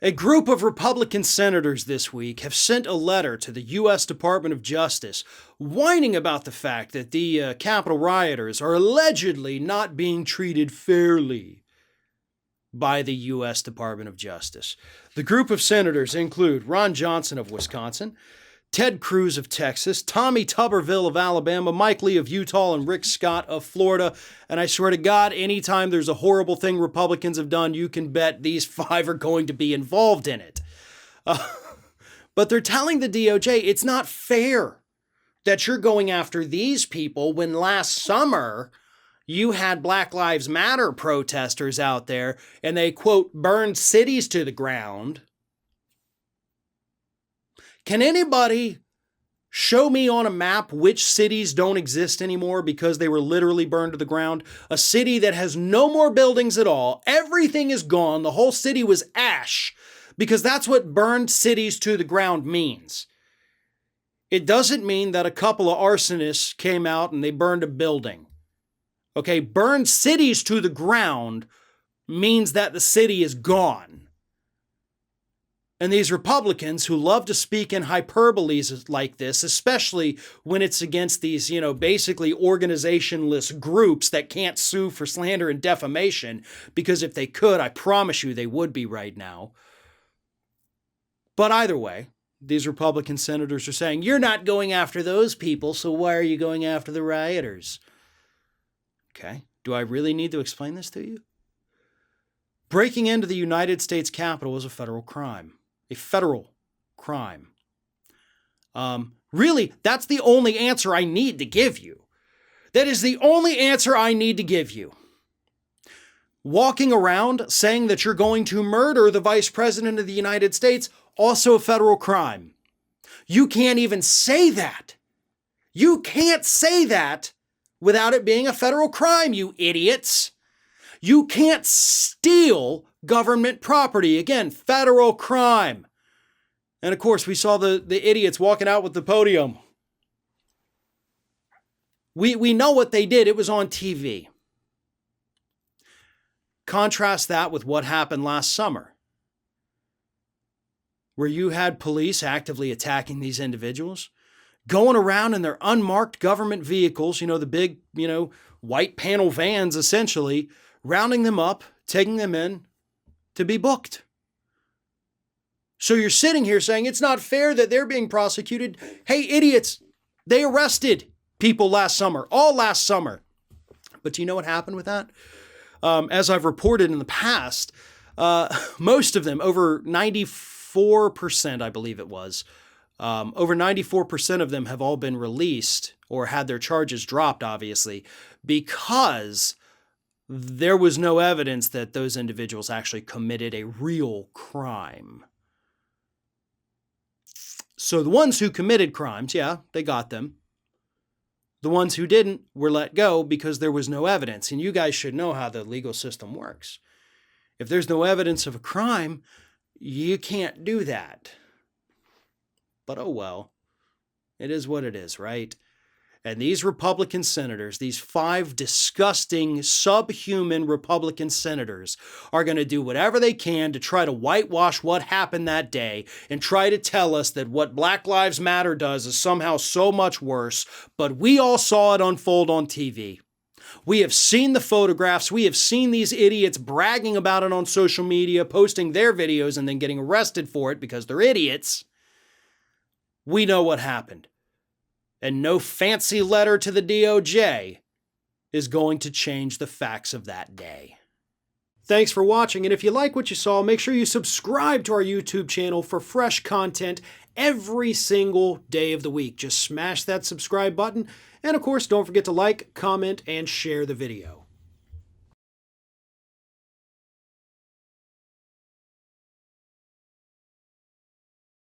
A group of Republican senators this week have sent a letter to the U.S. Department of Justice whining about the fact that the Capitol rioters are allegedly not being treated fairly by the U.S. Department of Justice. The group of senators include Ron Johnson of Wisconsin, Ted Cruz of Texas, Tommy Tuberville of Alabama, Mike Lee of Utah, and Rick Scott of Florida. And I swear to God, anytime there's a horrible thing Republicans have done, you can bet these five are going to be involved in it. But they're telling the DOJ it's not fair that you're going after these people when last summer you had Black Lives Matter protesters out there and they, quote, burned cities to the ground. Can anybody show me on a map which cities don't exist anymore because they were literally burned to the ground? A city that has no more buildings at all. Everything is gone. The whole city was ash because that's what burned cities to the ground means. It doesn't mean that a couple of arsonists came out and they burned a building. Okay, burned cities to the ground means that the city is gone. And these Republicans who love to speak in hyperboles like this, especially when it's against these, basically organizationless groups that can't sue for slander and defamation, because if they could, I promise you they would be right now. But either way, these Republican senators are saying, you're not going after those people, so why are you going after the rioters? Okay, do I really need to explain this to you? Breaking into the United States Capitol is a federal crime. A federal crime. Really, that's the only answer I need to give you. That is the only answer I need to give you. Walking around saying that you're going to murder the Vice President of the United States, also a federal crime. You can't even say that. You can't say that without it being a federal crime, you idiots. You can't steal government property. Again, federal crime. And of course, we saw the idiots walking out with the podium. We know what they did. It was on TV. Contrast that with what happened last summer, where you had police actively attacking these individuals, going around in their unmarked government vehicles, the big, white panel vans, essentially, rounding them up, taking them in to be booked. So you're sitting here saying it's not fair that they're being prosecuted. Hey, idiots, they arrested people all last summer. But do you know what happened with that? As I've reported in the past, most of them, over 94%, I believe it was, over 94% of them have all been released or had their charges dropped, obviously, because there was no evidence that those individuals actually committed a real crime. So the ones who committed crimes, yeah, they got them. The ones who didn't were let go because there was no evidence. And you guys should know how the legal system works. If there's no evidence of a crime, you can't do that. But oh well, it is what it is, right? And these Republican senators, these 5 disgusting, subhuman Republican senators, are going to do whatever they can to try to whitewash what happened that day and try to tell us that what Black Lives Matter does is somehow so much worse. But we all saw it unfold on TV. We have seen the photographs. We have seen these idiots bragging about it on social media, posting their videos and then getting arrested for it because they're idiots. We know what happened. And no fancy letter to the DOJ is going to change the facts of that day. Thanks for watching, and if you like what you saw, make sure you subscribe to our YouTube channel for fresh content every single day of the week. Just smash that subscribe button, and of course, don't forget to like, comment, and share the video.